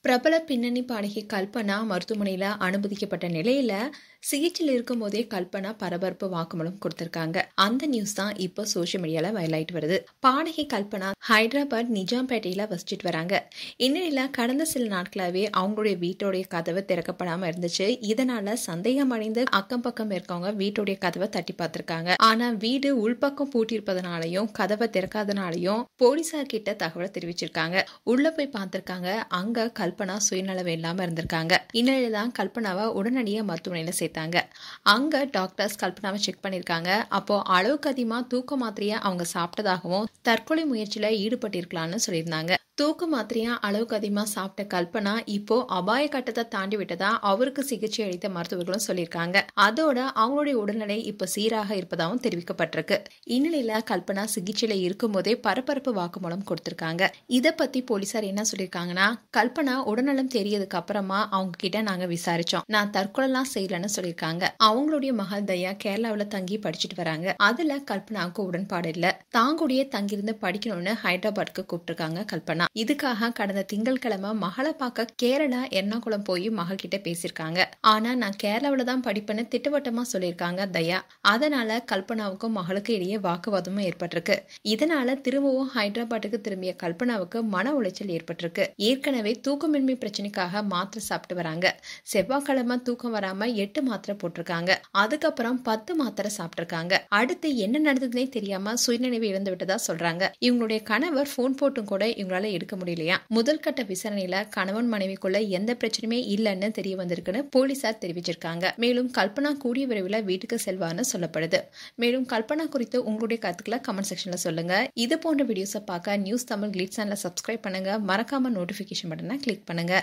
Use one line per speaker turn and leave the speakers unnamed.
பிரபல பின்னணி பாடகி கல்பனா மருத்துவமனையில் அனுமதிக்கப்பட்ட நிலையில சிகிச்சையில் இருக்கும் போதே கல்பனா பரபரப்பு வாக்குமூலம் கொடுத்திருக்காங்க. அந்த நியூஸ் தான் இப்போ சோசியல் மீடியால வைரலாயிட்டு வருது. பாடகி கல்பனா ஹைதராபாத் நிஜாம்பேட்டையில வசிச்சுட்டு வராங்க. இந்நிலையில கடந்த சில நாட்களாவே அவங்களுடைய வீட்டோடைய கதவு திறக்கப்படாம இருந்துச்சு. இதனால சந்தேகம் அடைந்து அக்கம் பக்கம் இருக்கவங்க வீட்டுடைய கதவை தட்டி பார்த்திருக்காங்க. ஆனா வீடு உள்பக்கம் பூட்டியிருப்பதனாலையும் கதவை திறக்காதனாலையும் போலீசார் கிட்ட தகவல் தெரிவிச்சிருக்காங்க. உள்ள போய் பார்த்திருக்காங்க. அங்க கல்பனா சுயநலம் இல்லாம இருந்திருக்காங்க. இந்நிலையில தான் கல்பனாவை உடனடியாக மருத்துவமனையில சேர்த்தாங்க. அங்க டாக்டர்ஸ் கல்பனாவை செக் பண்ணிருக்காங்க. அப்போ அளவுக்கு அதிகமா தூக்க மாத்திரையை அவங்க சாப்பிட்டதாகவும் தற்கொலை முயற்சியில ஈடுபட்டிருக்கலாம்னு சொல்லியிருந்தாங்க. தூக்க மாத்திரையா அளவுக்கு அதிகமா சாப்பிட்ட கல்பனா இப்போ அபாய கட்டத்தை தாண்டி விட்டதா அவருக்கு சிகிச்சை அளித்த மருத்துவர்களும் சொல்லியிருக்காங்க. அதோட அவங்களுடைய உடல்நிலை இப்ப சீராக இருப்பதாகவும் தெரிவிக்கப்பட்டிருக்கு. இந்நிலையில கல்பனா சிகிச்சையில இருக்கும் போதே பரபரப்பு வாக்குமூலம் கொடுத்திருக்காங்க. இத பத்தி போலீசார் என்ன சொல்லியிருக்காங்கன்னா, கல்பனா உடல்நலம் தெரியதுக்கு அப்புறமா அவங்க கிட்ட நாங்க விசாரிச்சோம். நான் தற்கொலைலாம் செய்யலன்னு சொல்லியிருக்காங்க. அவங்களுடைய மகள் தயா கேரளாவில தங்கி படிச்சுட்டு வராங்க. அதுல கல்பனாவுக்கு உடன்பாடு இல்ல. தாங்கூடியே தங்கியிருந்து படிக்கணும்னு ஹைதராபாத்துக்கு கூப்பிட்டிருக்காங்க கல்பனா. இதுக்காக கடந்த திங்கட்கிழமை மகளை பார்க்க கேரளா எர்ணாகுளம் போய் மகள் கிட்ட பேசியிருக்காங்க. ஆனா நான் கேரளாவில தான் படிப்பேன்னு திட்டவட்டமா சொல்லியிருக்காங்க தயா. அதனால கல்பனாவுக்கும் மகளுக்கு இடையே வாக்குவாதமும் ஏற்பட்டிருக்கு. இதனால திரும்பவும் ஹைதராபாத்துக்கு திரும்பிய கல்பனாவுக்கு மன உளைச்சல் ஏற்பட்டிருக்கு. ஏற்கனவே தூக்கமின்மை பிரச்சனைக்காக மாத்திரை சாப்பிட்டு வராங்க. செவ்வாய்க்கிழமை தூக்கம் வராம 8 மாத்திரை போட்டிருக்காங்க. அதுக்கப்புறம் 10 மாத்திரை சாப்பிட்டிருக்காங்க. அடுத்து என்ன நடந்ததுன்னே தெரியாம சுயநினைவு இழந்து விட்டதா சொல்றாங்க. இவங்களுடைய கணவர் போன் போட்டும் கூட இவங்களால எடுக்க முடியலையா. முதல் கட்ட விசாரணையில கணவன் மனைவிக்குள்ள எந்த பிரச்சனையுமே இல்லைன்னு தெரிய வந்திருக்குன்னு போலீசார் தெரிவிச்சிருக்காங்க. மேலும் கல்பனா கூடிய விரைவில் வீட்டுக்கு செல்வார்னு சொல்லப்படுது. மேலும் கல்பனா குறித்து உங்களுடைய கருத்துக்களை கமெண்ட் செக்ஷன்ல சொல்லுங்க. இது போன்ற வீடியோஸை பார்க்க நியூஸ் தமிழ் கிளிட்ஸ் சேனலை சப்ஸ்கிரைப் பண்ணுங்க. மறக்காம நோட்டிபிகேஷன் பட்டனை கிளிக் பண்ணுங்க.